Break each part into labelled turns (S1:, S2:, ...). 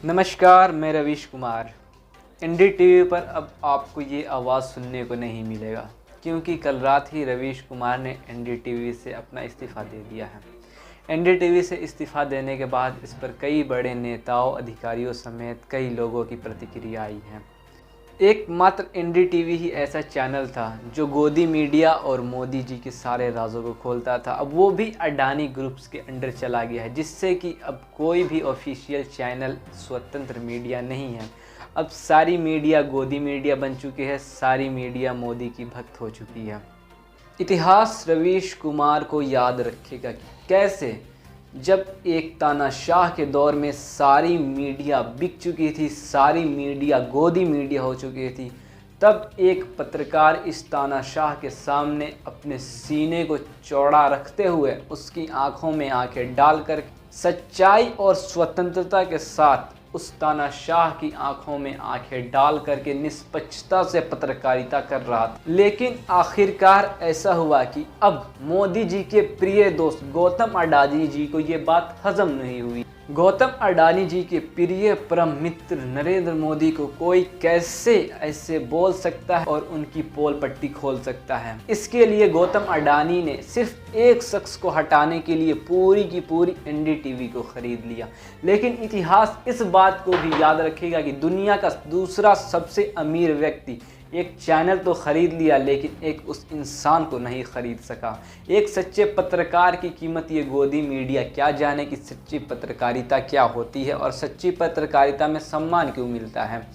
S1: नमस्कार, मैं रवीश कुमार। एनडीटीवी पर अब आपको ये आवाज़ सुनने को नहीं मिलेगा क्योंकि कल रात ही रवीश कुमार ने एनडीटीवी से अपना इस्तीफ़ा दे दिया है। एनडीटीवी से इस्तीफ़ा देने के बाद इस पर कई बड़े नेताओं, अधिकारियों समेत कई लोगों की प्रतिक्रिया आई है। एकमात्र एनडीटीवी ही ऐसा चैनल था जो गोदी मीडिया और मोदी जी के सारे राजों को खोलता था। अब वो भी अडानी ग्रुप्स के अंडर चला गया है, जिससे कि अब कोई भी ऑफिशियल चैनल स्वतंत्र मीडिया नहीं है। अब सारी मीडिया गोदी मीडिया बन चुकी है, सारी मीडिया मोदी की भक्त हो चुकी है। इतिहास रवीश कुमार को याद रखेगा कि कैसे जब एक तानाशाह के दौर में सारी मीडिया बिक चुकी थी, सारी मीडिया गोदी मीडिया हो चुकी थी, तब एक पत्रकार इस तानाशाह के सामने अपने सीने को चौड़ा रखते हुए उसकी आंखों में आंखें डालकर सच्चाई और स्वतंत्रता के साथ उस तानाशाह की आंखों में आंखें डाल करके निष्पक्षता से पत्रकारिता कर रहा था। लेकिन आखिरकार ऐसा हुआ कि अब मोदी जी के प्रिय दोस्त गौतम अडानी जी को ये बात हजम नहीं हुई। गौतम अडानी जी के प्रिय परम मित्र नरेंद्र मोदी को कोई कैसे ऐसे बोल सकता है और उनकी पोल पट्टी खोल सकता है। इसके लिए गौतम अडानी ने सिर्फ एक शख्स को हटाने के लिए पूरी की पूरी एनडीटीवी को खरीद लिया। लेकिन इतिहास इस बात को भी याद रखेगा कि दुनिया का दूसरा सबसे अमीर व्यक्ति एक चैनल तो खरीद लिया, लेकिन एक उस इंसान को नहीं खरीद सका। एक सच्चे पत्रकार की कीमत ये गोदी मीडिया क्या जाने कि सच्ची पत्रकारिता क्या होती है और सच्ची पत्रकारिता में सम्मान क्यों मिलता है।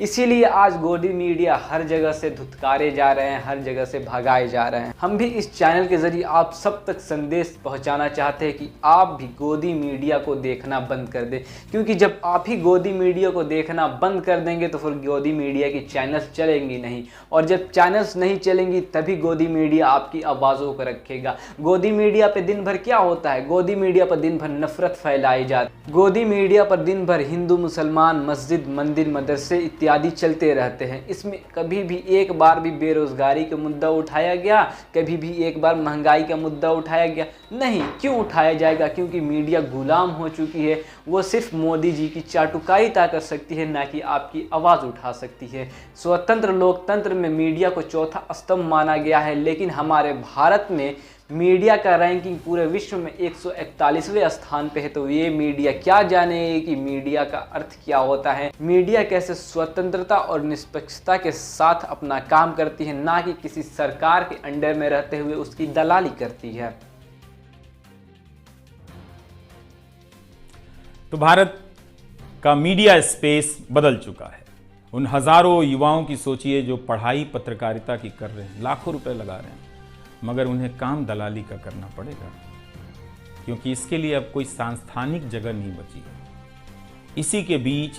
S1: इसीलिए आज गोदी मीडिया हर जगह से धुतकारे जा रहे हैं, हर जगह से भगाए जा रहे हैं। हम भी इस चैनल के जरिए आप सब तक संदेश पहुंचाना चाहते हैं कि आप भी गोदी मीडिया को देखना बंद कर दें, क्योंकि जब आप ही गोदी मीडिया को देखना बंद कर देंगे तो फिर गोदी मीडिया की चैनल्स चलेंगी नहीं, और जब चैनल्स नहीं चलेंगी तभी गोदी मीडिया आपकी आवाज़ों को रखेगा। गोदी मीडिया पे दिन भर क्या होता है? गोदी मीडिया पर दिन भर नफरत फैलाई जाती है। गोदी मीडिया पर दिन भर हिंदू मुसलमान, मस्जिद, मंदिर, मदरसे इत्यादि चलते रहते हैं। इसमें कभी भी एक बार भी बेरोजगारी का मुद्दा उठाया गया? कभी भी एक बार महंगाई का मुद्दा उठाया गया? नहीं। क्यों उठाया जाएगा? क्योंकि मीडिया गुलाम हो चुकी है। वो सिर्फ मोदी जी की चाटुकारिता कर सकती है, ना कि आपकी आवाज़ उठा सकती है। स्वतंत्र लोकतंत्र में मीडिया को चौथा स्तंभ माना गया है, लेकिन हमारे भारत में मीडिया का रैंकिंग पूरे विश्व में 141वें स्थान पे है। तो ये मीडिया क्या जाने कि मीडिया का अर्थ क्या होता है, मीडिया कैसे स्वतंत्रता और निष्पक्षता के साथ अपना काम करती है, ना कि किसी सरकार के अंडर में रहते हुए उसकी दलाली करती है।
S2: तो भारत का मीडिया स्पेस बदल चुका है। उन हजारों युवाओं की सोचिए जो पढ़ाई पत्रकारिता की कर रहे हैं, लाखों रुपए लगा रहे हैं, मगर उन्हें काम दलाली का करना पड़ेगा, क्योंकि इसके लिए अब कोई सांस्थानिक जगह नहीं बची है। इसी के बीच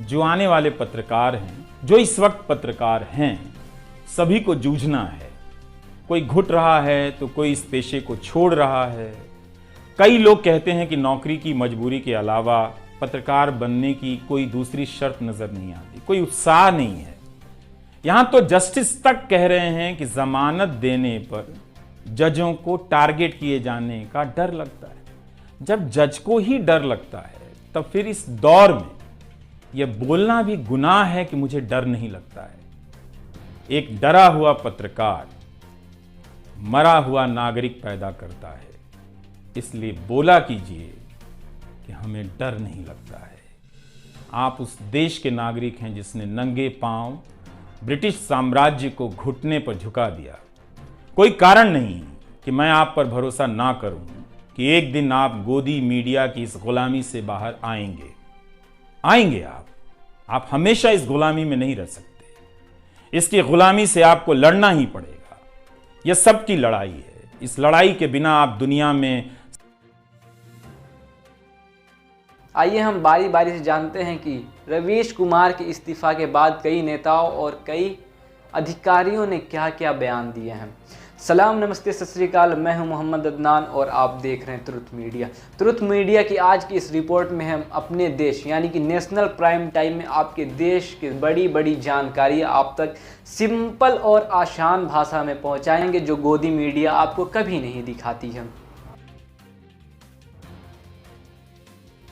S2: जो आने वाले पत्रकार हैं, जो इस वक्त पत्रकार हैं, सभी को जूझना है। कोई घुट रहा है तो कोई इस पेशे को छोड़ रहा है। कई लोग कहते हैं कि नौकरी की मजबूरी के अलावा पत्रकार बनने की कोई दूसरी शर्त नजर नहीं आती, कोई उत्साह नहीं है। यहां तो जस्टिस तक कह रहे हैं कि जमानत देने पर जजों को टारगेट किए जाने का डर लगता है। जब जज को ही डर लगता है तब फिर इस दौर में यह बोलना भी गुनाह है कि मुझे डर नहीं लगता है। एक डरा हुआ पत्रकार मरा हुआ नागरिक पैदा करता है। इसलिए बोला कीजिए कि हमें डर नहीं लगता है। आप उस देश के नागरिक हैं जिसने नंगे पांव ब्रिटिश साम्राज्य को घुटने पर झुका दिया। कोई कारण नहीं कि मैं आप पर भरोसा ना करूं कि एक दिन आप गोदी मीडिया की इस गुलामी से बाहर आएंगे। आप हमेशा इस गुलामी में नहीं रह सकते। इसकी गुलामी से आपको लड़ना ही पड़ेगा। यह सबकी लड़ाई है। इस लड़ाई के बिना आप दुनिया में।
S1: आइए हम बारी बारी से जानते हैं कि रवीश कुमार के इस्तीफा के बाद कई नेताओं और कई अधिकारियों ने क्या क्या बयान दिए हैं। सलाम, नमस्ते, सत श्री अकाल। मैं हूं मोहम्मद अदनान और आप देख रहे हैं तुरंत मीडिया। तुरंत मीडिया की आज की इस रिपोर्ट में हम अपने देश यानी कि नेशनल प्राइम टाइम में आपके देश की बड़ी बड़ी जानकारियां आप तक सिंपल और आसान भाषा में पहुंचाएंगे, जो गोदी मीडिया आपको कभी नहीं दिखाती है।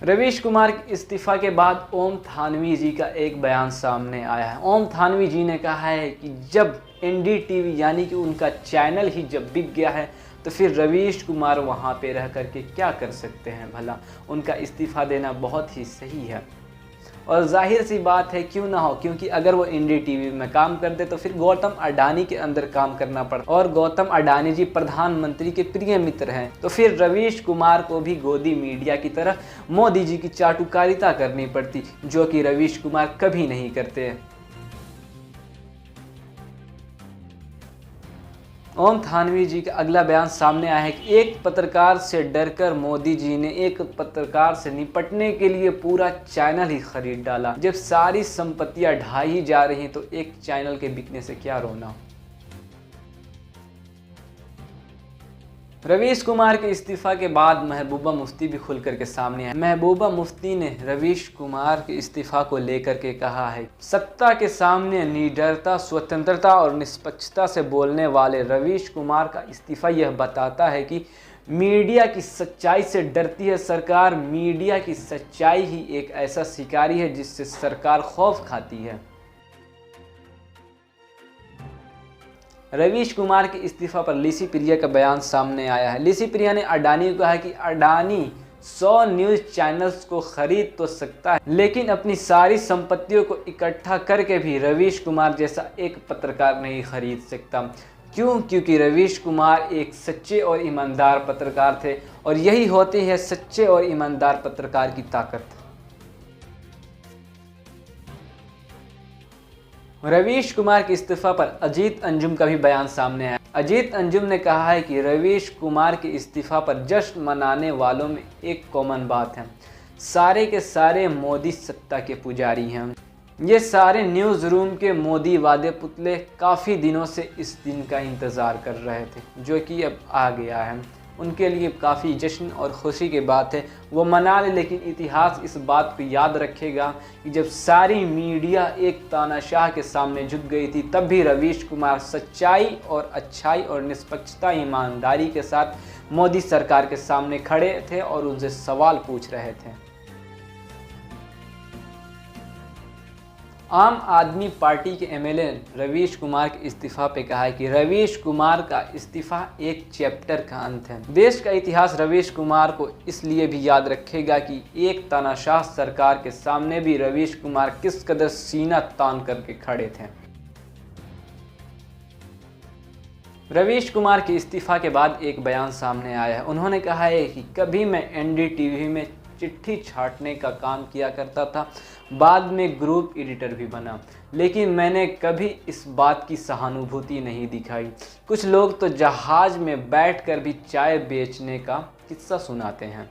S1: रवीश कुमार के इस्तीफा के बाद ओम थानवी जी का एक बयान सामने आया है। ओम थानवी जी ने कहा है कि जब एनडीटीवी यानी कि उनका चैनल ही जब बिक गया है तो फिर रवीश कुमार वहां पे रह करके क्या कर सकते हैं भला। उनका इस्तीफा देना बहुत ही सही है और जाहिर सी बात है क्यों ना हो, क्योंकि अगर वो एनडीटीवी में काम करते तो फिर गौतम अडानी के अंदर काम करना पड़ता और गौतम अडानी जी प्रधानमंत्री के प्रिय मित्र हैं, तो फिर रवीश कुमार को भी गोदी मीडिया की तरह मोदी जी की चाटुकारिता करनी पड़ती, जो कि रवीश कुमार कभी नहीं करते। ओम थानवी जी का अगला बयान सामने आया है कि एक पत्रकार से डरकर मोदी जी ने एक पत्रकार से निपटने के लिए पूरा चैनल ही खरीद डाला। जब सारी संपत्तियां ढाई जा रही तो एक चैनल के बिकने से क्या रोना। रवीश कुमार के इस्तीफा के बाद महबूबा मुफ्ती भी खुल करके सामने आई। महबूबा मुफ्ती ने रवीश कुमार के इस्तीफा को लेकर के कहा है, सत्ता के सामने निडरता, स्वतंत्रता और निष्पक्षता से बोलने वाले रवीश कुमार का इस्तीफा यह बताता है कि मीडिया की सच्चाई से डरती है सरकार। मीडिया की सच्चाई ही एक ऐसा शिकारी है जिससे सरकार खौफ खाती है। रवीश कुमार के इस्तीफा पर लिसी प्रिया का बयान सामने आया है। लिसी प्रिया ने अडानी को कहा कि अडानी 100 न्यूज़ चैनल्स को खरीद तो सकता है, लेकिन अपनी सारी संपत्तियों को इकट्ठा करके भी रवीश कुमार जैसा एक पत्रकार नहीं खरीद सकता। क्यों? क्योंकि रवीश कुमार एक सच्चे और ईमानदार पत्रकार थे और यही होती है सच्चे और ईमानदार पत्रकार की ताकत। रवीश कुमार के इस्तीफा पर अजीत अंजुम का भी बयान सामने आया। अजीत अंजुम ने कहा है कि रवीश कुमार के इस्तीफा पर जश्न मनाने वालों में एक कॉमन बात है, सारे के सारे मोदी सत्ता के पुजारी हैं। ये सारे न्यूज़ रूम के मोदी वादे पुतले काफ़ी दिनों से इस दिन का इंतज़ार कर रहे थे, जो कि अब आ गया है। उनके लिए काफ़ी जश्न और खुशी की बात है, वो मना ले, लेकिन इतिहास इस बात को याद रखेगा कि जब सारी मीडिया एक तानाशाह के सामने झुक गई थी तब भी रवीश कुमार सच्चाई और अच्छाई और निष्पक्षता, ईमानदारी के साथ मोदी सरकार के सामने खड़े थे और उनसे सवाल पूछ रहे थे। आम आदमी पार्टी के एमएलए रवीश कुमार के इस्तीफा पे कहा है कि रवीश कुमार का इस्तीफा एक चैप्टर का अंत है। देश का इतिहास रवीश कुमार को इसलिए भी याद रखेगा कि एक तानाशाह सरकार के सामने भी रवीश कुमार किस कदर सीना तान करके खड़े थे। रवीश कुमार के इस्तीफा के बाद एक बयान सामने आया है। उन्होंने कहा है कि कभी मैं एनडीटीवी में चिट्ठी छाटने का काम किया करता था, बाद में ग्रुप एडिटर भी बना, लेकिन मैंने कभी इस बात की सहानुभूति नहीं दिखाई। कुछ लोग तो जहाज में बैठकर भी चाय बेचने का किस्सा सुनाते हैं।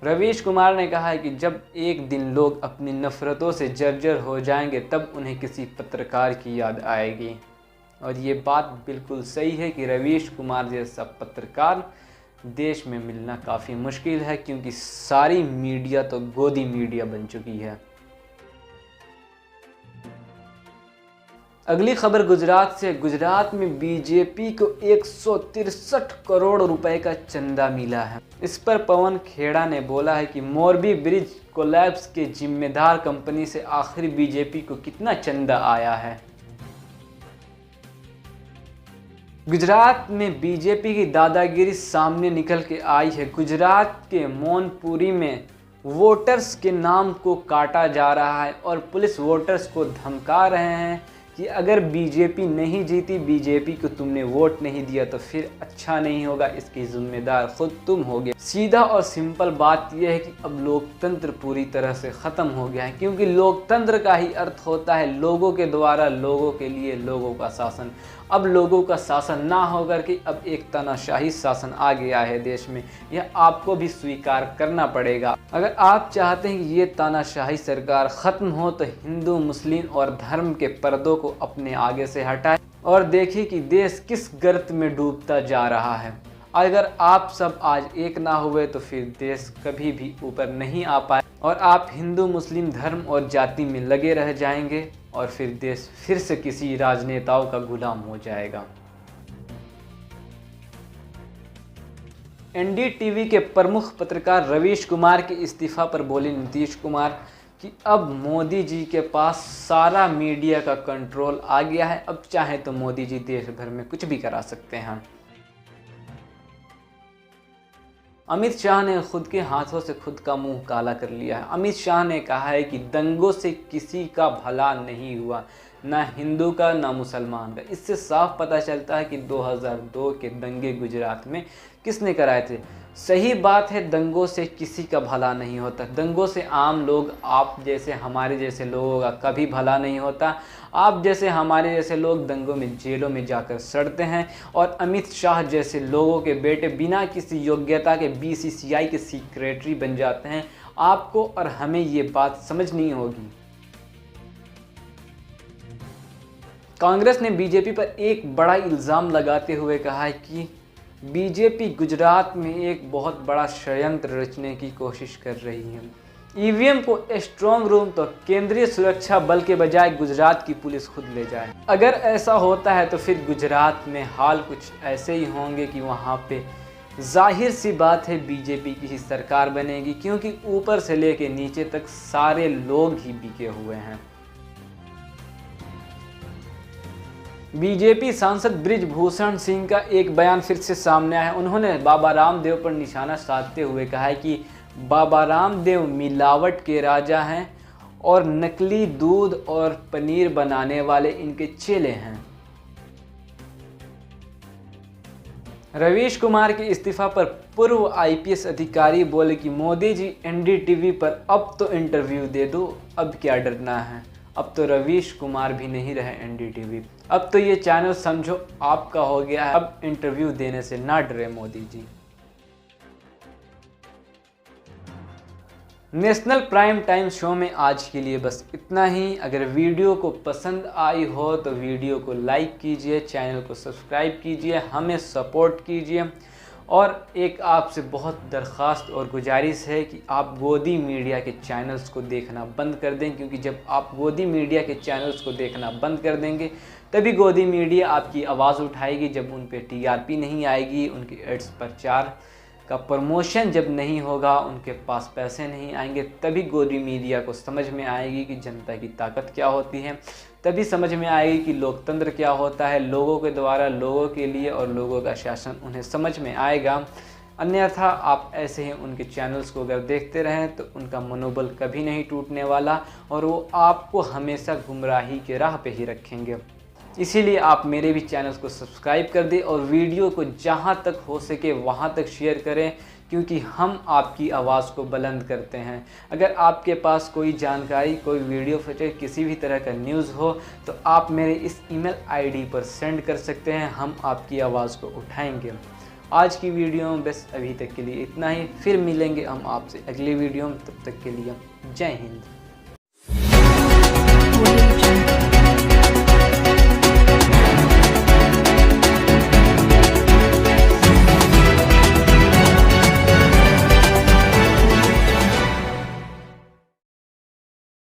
S1: रवीश कुमार ने कहा है कि जब एक दिन लोग अपनी नफ़रतों से जर्जर हो जाएंगे तब उन्हें किसी पत्रकार की याद आएगी। और ये बात बिल्कुल सही है कि रवीश कुमार जैसा पत्रकार देश में मिलना काफ़ी मुश्किल है, क्योंकि सारी मीडिया तो गोदी मीडिया बन चुकी है। अगली खबर गुजरात से। गुजरात में बीजेपी को 163 करोड़ रुपए का चंदा मिला है। इस पर पवन खेड़ा ने बोला है कि मोरबी ब्रिज कोलैप्स के जिम्मेदार कंपनी से आखिर बीजेपी को कितना चंदा आया है। गुजरात में बीजेपी की दादागिरी सामने निकल के आई है। गुजरात के मोनपुरी में वोटर्स के नाम को काटा जा रहा है और पुलिस वोटर्स को धमका रहे हैं कि अगर बीजेपी नहीं जीती, बीजेपी को तुमने वोट नहीं दिया तो फिर अच्छा नहीं होगा, इसकी जिम्मेदार खुद तुम होगे। सीधा और सिंपल बात यह है कि अब लोकतंत्र पूरी तरह से ख़त्म हो गया है, क्योंकि लोकतंत्र का ही अर्थ होता है लोगों के द्वारा, लोगों के लिए, लोगों का शासन। अब लोगों का शासन ना होकर के अब एक तानाशाही शासन आ गया है देश में, यह आपको भी स्वीकार करना पड़ेगा। अगर आप चाहते हैं कि ये तानाशाही सरकार ख़त्म हो तो हिंदू, मुस्लिम और धर्म के पर्दों को अपने आगे से हटाएं और देखिए कि देश किस गर्त में डूबता जा रहा है। अगर आप सब आज एक ना हुए तो फिर देश कभी भी ऊपर नहीं आ पाए और आप हिंदू, मुस्लिम धर्म और जाति में लगे रह जाएंगे और फिर देश फिर से किसी राजनेताओं का गुलाम हो जाएगा। एनडीटीवी के प्रमुख पत्रकार रवीश कुमार के इस्तीफा पर बोले नीतीश कुमार कि अब मोदी जी के पास सारा मीडिया का कंट्रोल आ गया है, अब चाहे तो मोदी जी देश भर में कुछ भी करा सकते हैं। अमित शाह ने खुद के हाथों से खुद का मुंह काला कर लिया है। अमित शाह ने कहा है कि दंगों से किसी का भला नहीं हुआ, ना हिंदू का ना मुसलमान का। इससे साफ पता चलता है कि 2002 के दंगे गुजरात में किसने कराए थे। सही बात है, दंगों से किसी का भला नहीं होता। दंगों से आम लोग, आप जैसे हमारे जैसे लोगों का कभी भला नहीं होता। आप जैसे हमारे जैसे लोग दंगों में, जेलों में जाकर सड़ते हैं और अमित शाह जैसे लोगों के बेटे बिना किसी योग्यता के बीसीसीआई के सेक्रेटरी बन जाते हैं। आपको और हमें ये बात समझनी होगी। कांग्रेस ने बीजेपी पर एक बड़ा इल्ज़ाम लगाते हुए कहा है कि बीजेपी गुजरात में एक बहुत बड़ा षड्यंत्र रचने की कोशिश कर रही है। ईवीएम को स्ट्रॉन्ग रूम तो केंद्रीय सुरक्षा बल के बजाय गुजरात की पुलिस खुद ले जाए। अगर ऐसा होता है तो फिर गुजरात में हाल कुछ ऐसे ही होंगे कि वहाँ पे जाहिर सी बात है बीजेपी की ही सरकार बनेगी, क्योंकि ऊपर से लेके नीचे तक सारे लोग ही बिके हुए हैं। बीजेपी सांसद बृजभूषण सिंह का एक बयान फिर से सामने आया है। उन्होंने बाबा रामदेव पर निशाना साधते हुए कहा है कि बाबा रामदेव मिलावट के राजा हैं और नकली दूध और पनीर बनाने वाले इनके चेले हैं। रवीश कुमार के इस्तीफा पर पूर्व आईपीएस अधिकारी बोले कि मोदी जी एनडीटीवी पर अब तो इंटरव्यू दे दो, अब क्या डरना है। अब तो रवीश कुमार भी नहीं रहे एनडीटीवी, अब तो ये चैनल समझो आपका हो गया है। अब इंटरव्यू देने से ना डरे Modi ji. National prime time show में आज के लिए बस इतना ही। अगर वीडियो को पसंद आई हो तो वीडियो को लाइक कीजिए, चैनल को सब्सक्राइब कीजिए, हमें सपोर्ट कीजिए। और एक आपसे बहुत दरख्वास्त और गुजारिश है कि आप गोदी मीडिया के चैनल्स को देखना बंद कर दें, क्योंकि जब आप गोदी मीडिया के चैनल्स को देखना बंद कर देंगे तभी गोदी मीडिया आपकी आवाज़ उठाएगी। जब उन पे टीआरपी नहीं आएगी, उनके एड्स प्रचार का प्रमोशन जब नहीं होगा, उनके पास पैसे नहीं आएंगे, तभी गोदी मीडिया को समझ में आएगी कि जनता की ताकत क्या होती है, तभी समझ में आएगी कि लोकतंत्र क्या होता है, लोगों के द्वारा लोगों के लिए और लोगों का शासन उन्हें समझ में आएगा। अन्यथा आप ऐसे ही उनके चैनल्स को अगर देखते रहें तो उनका मनोबल कभी नहीं टूटने वाला और वो आपको हमेशा गुमराही के राह पे ही रखेंगे। इसीलिए आप मेरे भी चैनल्स को सब्सक्राइब कर दें और वीडियो को जहां तक हो सके वहां तक शेयर करें, क्योंकि हम आपकी आवाज़ को बुलंद करते हैं। अगर आपके पास कोई जानकारी, कोई वीडियो फुटेज, किसी भी तरह का न्यूज़ हो तो आप मेरे इस ईमेल आईडी पर सेंड कर सकते हैं, हम आपकी आवाज़ को उठाएंगे। आज की वीडियो में बस अभी तक के लिए इतना ही, फिर मिलेंगे हम आपसे अगली वीडियो में। तब तक के लिए जय हिंद।